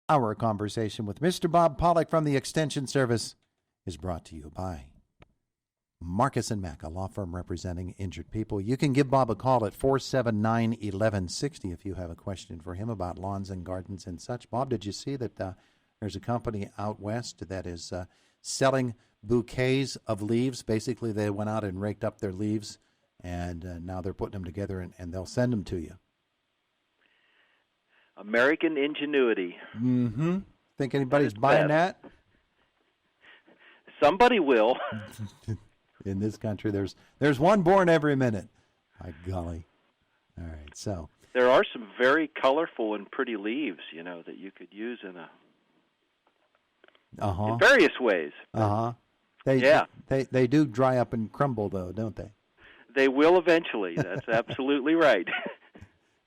Our conversation with Mr. Bob Pollock from the Extension Service is brought to you by Marcus and Mack, a law firm representing injured people. You can give Bob a call at 479-1160 if you have a question for him about lawns and gardens and such. Bob, did you see that there's a company out west that is selling bouquets of leaves? Basically, they went out and raked up their leaves, and now they're putting them together, and they'll send them to you. American ingenuity. Mm-hmm. Think anybody's buying that? Somebody will. In this country, there's one born every minute. My golly. All right, so. There are some very colorful and pretty leaves, that you could use in various ways. They do dry up and crumble, though, don't they? They will eventually. That's absolutely right.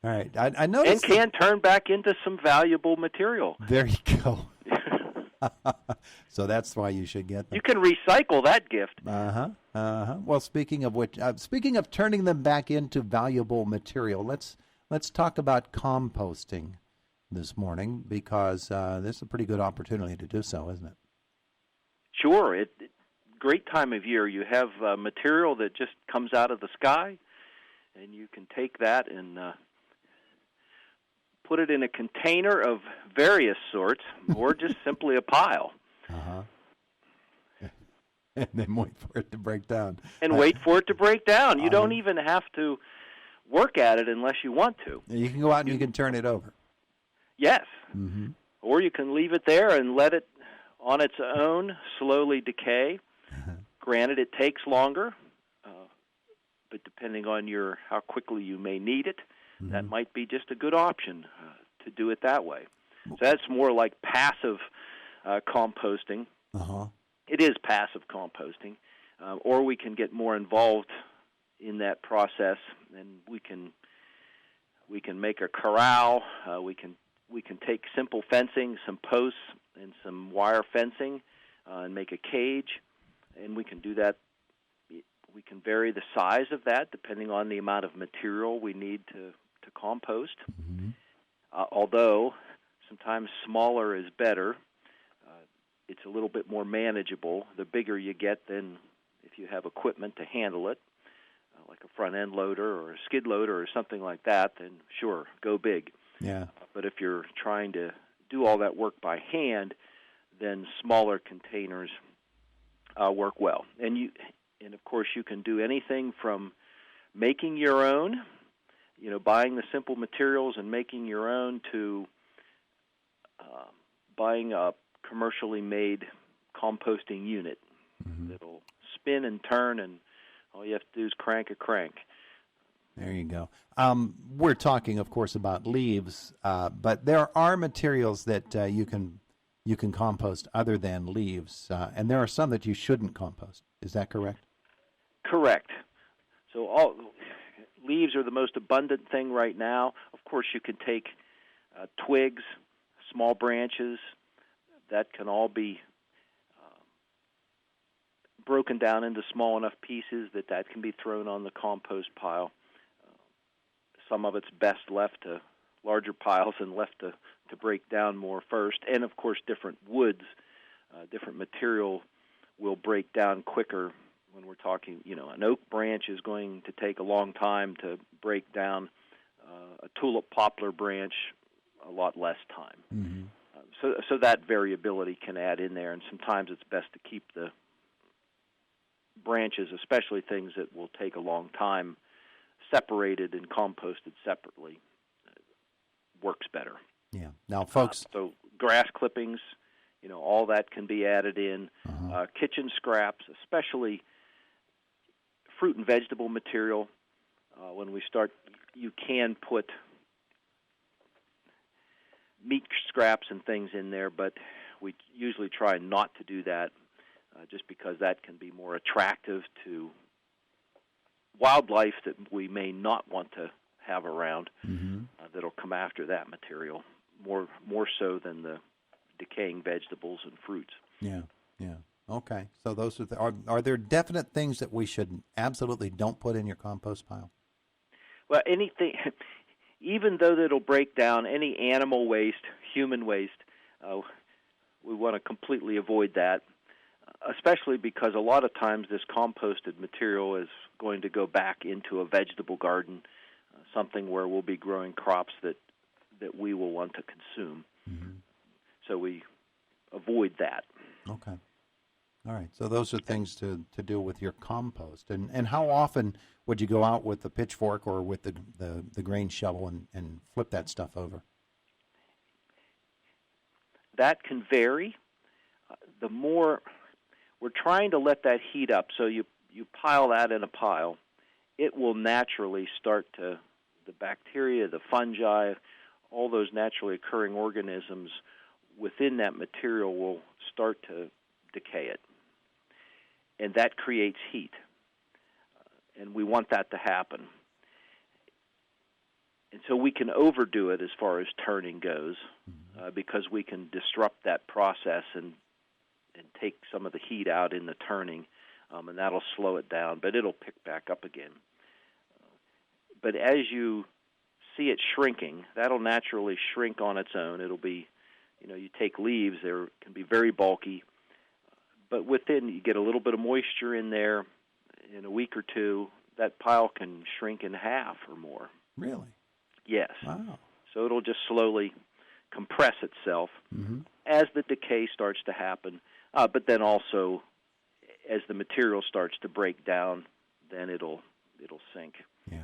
All right. I noticed. And can turn back into some valuable material. There you go. So that's why you should get them. You can recycle that gift. Well, speaking of turning them back into valuable material, let's talk about composting this morning, because this is a pretty good opportunity to do so, isn't it? Sure. Great time of year. You have material that just comes out of the sky, and you can take that and put it in a container of various sorts, or just simply a pile. And then wait for it to break down. You don't even have to work at it unless you want to. You can go out and you can turn it over. Yes. Mm-hmm. Or you can leave it there and let it, on its own, slowly decay. Granted, it takes longer, but depending on how quickly you may need it, that might be just a good option to do it that way. So that's more like passive composting. It is passive composting, or we can get more involved in that process, and we can make a corral. We can take simple fencing, some posts, and some wire fencing, and make a cage, and we can do that. We can vary the size of that depending on the amount of material we need to compost. Although sometimes smaller is better. It's a little bit more manageable. The bigger you get, then if you have equipment to handle it, like a front-end loader or a skid loader or something like that, then sure, go big. Yeah. But if you're trying to do all that work by hand, then smaller containers work well. And of course, you can do anything from making your own, buying the simple materials and making your own, to buying a commercially made composting unit that'll spin and turn, and all you have to do is crank a crank. There you go. We're talking, of course, about leaves, but there are materials that you can compost other than leaves, and there are some that you shouldn't compost. Is that correct? Correct. So leaves are the most abundant thing right now. Of course, you can take twigs, small branches. That can all be broken down into small enough pieces that can be thrown on the compost pile. Some of it's best left to larger piles and left to break down more first. And, of course, different woods, different material will break down quicker. When we're talking, an oak branch is going to take a long time to break down. A tulip poplar branch, a lot less time. So that variability can add in there, and sometimes it's best to keep the branches, especially things that will take a long time, separated and composted separately. Works better. Yeah. Now, folks. So grass clippings, all that can be added in. Kitchen scraps, especially fruit and vegetable material. When we start, you can put meat scraps and things in there, but we usually try not to do that just because that can be more attractive to wildlife that we may not want to have around that'll come after that material, more so than the decaying vegetables and fruits. Yeah. Okay. So those are there definite things that we absolutely don't put in your compost pile? Well, anything, even though it'll break down, any animal waste, human waste, We want to completely avoid that, especially because a lot of times this composted material is going to go back into a vegetable garden, something where we'll be growing crops that we will want to consume. Mm-hmm. So we avoid that. Okay. All right. So those are things to do with your compost. And how often would you go out with the pitchfork or with the grain shovel and flip that stuff over? That can vary. The more we're trying to let that heat up, so you pile that in a pile, it will naturally start to, the bacteria, the fungi, all those naturally occurring organisms within that material will start to decay it. And that creates heat. And we want that to happen. And so we can overdo it as far as turning goes, because we can disrupt that process and take some of the heat out in the turning, and that'll slow it down, but it'll pick back up again. But as you see it shrinking, that'll naturally shrink on its own. It'll be, you take leaves, they can be very bulky, but within, you get a little bit of moisture in there, in a week or two, that pile can shrink in half or more. Really? Yes. Wow. So it'll just slowly compress itself as the decay starts to happen, but then also as the material starts to break down, then it'll sink. Yeah.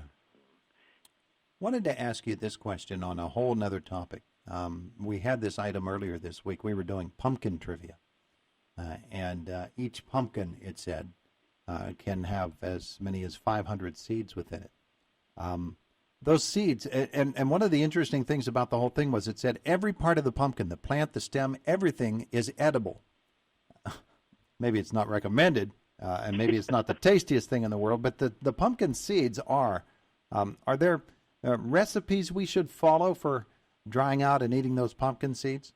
Wanted to ask you this question on a whole nother topic. We had this item earlier this week. We were doing pumpkin trivia, and each pumpkin, it said, can have as many as 500 seeds within it. Those seeds, and one of the interesting things about the whole thing was it said every part of the pumpkin, the plant, the stem, everything is edible. Maybe it's not recommended, and maybe it's not the tastiest thing in the world, but the pumpkin seeds are there recipes we should follow for drying out and eating those pumpkin seeds?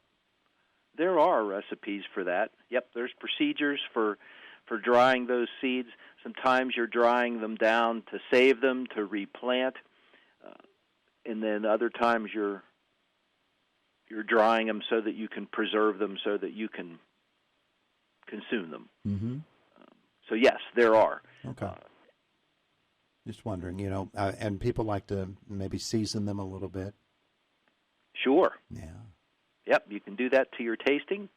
There are recipes for that. Yep, there's procedures for drying those seeds. Sometimes you're drying them down to save them, to replant, and then other times you're drying them so that you can preserve them, so that you can consume them. Mm-hmm. So yes, there are. Okay. Just wondering, and people like to maybe season them a little bit. Sure. Yeah. Yep, you can do that to your tasting.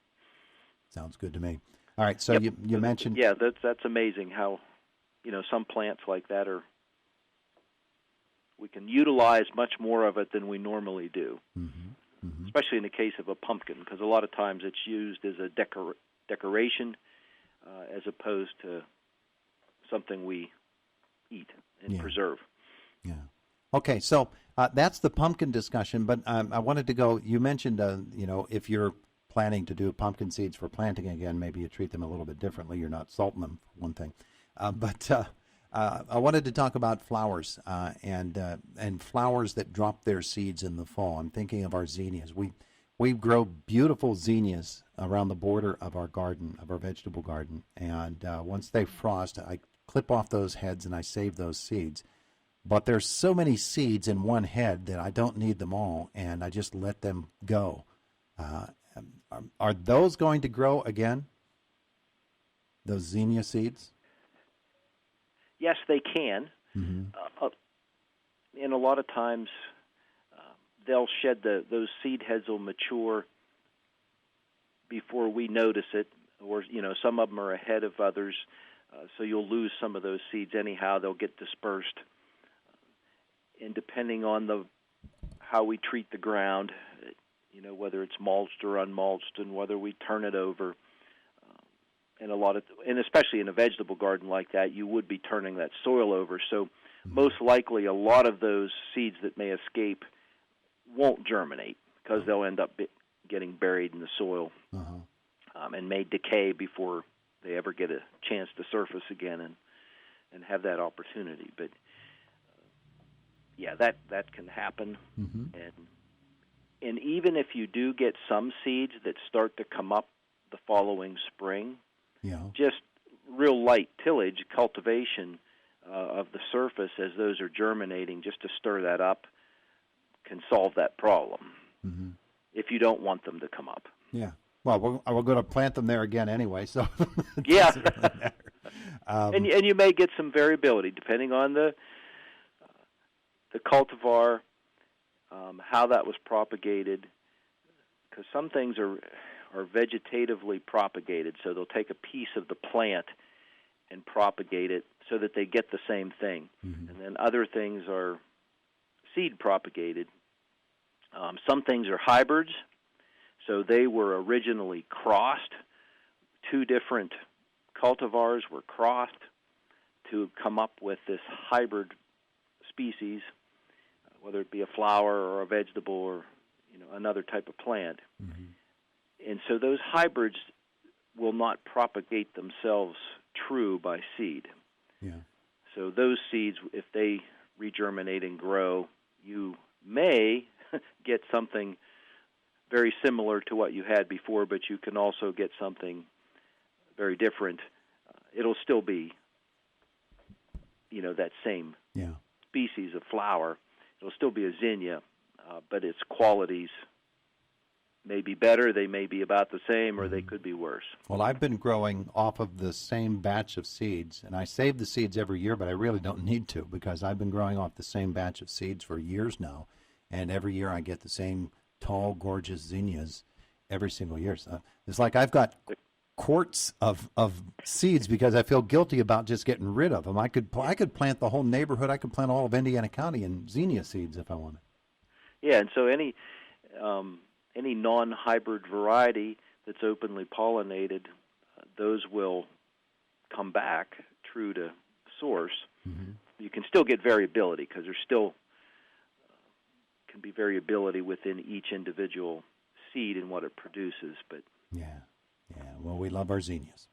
Sounds good to me. All right, so yep. you mentioned... Yeah, that's amazing how, some plants like that we can utilize much more of it than we normally do, especially in the case of a pumpkin, because a lot of times it's used as a decoration as opposed to something we eat and preserve. Yeah. Okay, so that's the pumpkin discussion, but I wanted to go, you mentioned, if you're planning to do pumpkin seeds for planting again, maybe you treat them a little bit differently. You're not salting them, for one thing. But I wanted to talk about flowers and flowers that drop their seeds in the fall. I'm thinking of our zinnias. We grow beautiful zinnias around the border of our garden, of our vegetable garden, and once they frost, I clip off those heads and I save those seeds. But there's so many seeds in one head that I don't need them all, and I just let them go. Are those going to grow again? Those zinnia seeds? Yes, they can. And a lot of times they'll shed those seed heads will mature before we notice it, or some of them are ahead of others, so you'll lose some of those seeds anyhow. They'll get dispersed. And depending on how we treat the ground, whether it's mulched or unmulched, and whether we turn it over, and especially in a vegetable garden like that, you would be turning that soil over. So most likely, a lot of those seeds that may escape won't germinate because they'll end up getting buried in the soil and may decay before they ever get a chance to surface again and have that opportunity. But yeah, that can happen. And even if you do get some seeds that start to come up the following spring, just real light tillage, cultivation of the surface as those are germinating, just to stir that up, can solve that problem if you don't want them to come up. Yeah. Well, we're going to plant them there again anyway, so it Yeah. doesn't really matter. And you may get some variability depending on the cultivar, how that was propagated, because some things are vegetatively propagated, so they'll take a piece of the plant and propagate it so that they get the same thing. Mm-hmm. And then other things are seed propagated. Some things are hybrids, so they were originally crossed. Two different cultivars were crossed to come up with this hybrid species, whether it be a flower or a vegetable or another type of plant. Mm-hmm. And so those hybrids will not propagate themselves true by seed. Yeah. So those seeds, if they regerminate and grow, you may get something very similar to what you had before, but you can also get something very different. It'll still be, that same species of flower. It'll still be a zinnia, but its qualities may be better, they may be about the same, or they could be worse. Well, I've been growing off of the same batch of seeds, and I save the seeds every year, but I really don't need to because I've been growing off the same batch of seeds for years now, and every year I get the same tall, gorgeous zinnias every single year. So it's like I've got quarts of seeds because I feel guilty about just getting rid of them. I could plant the whole neighborhood. I could plant all of Indiana County in zinnia seeds if I wanted. Yeah, and so any non-hybrid variety that's openly pollinated, those will come back true to source. Mm-hmm. You can still get variability because there's still can be variability within each individual seed and what it produces. But yeah. Well, we love our zinnias.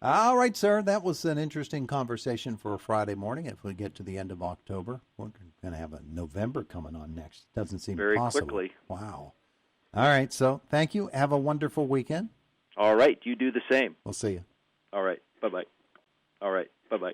All right, sir. That was an interesting conversation for a Friday morning. If we get to the end of October, we're going to have a November coming on next. Doesn't seem very possible. Quickly. Wow. All right. So thank you. Have a wonderful weekend. All right. You do the same. We'll see you. All right. Bye-bye. All right. Bye-bye.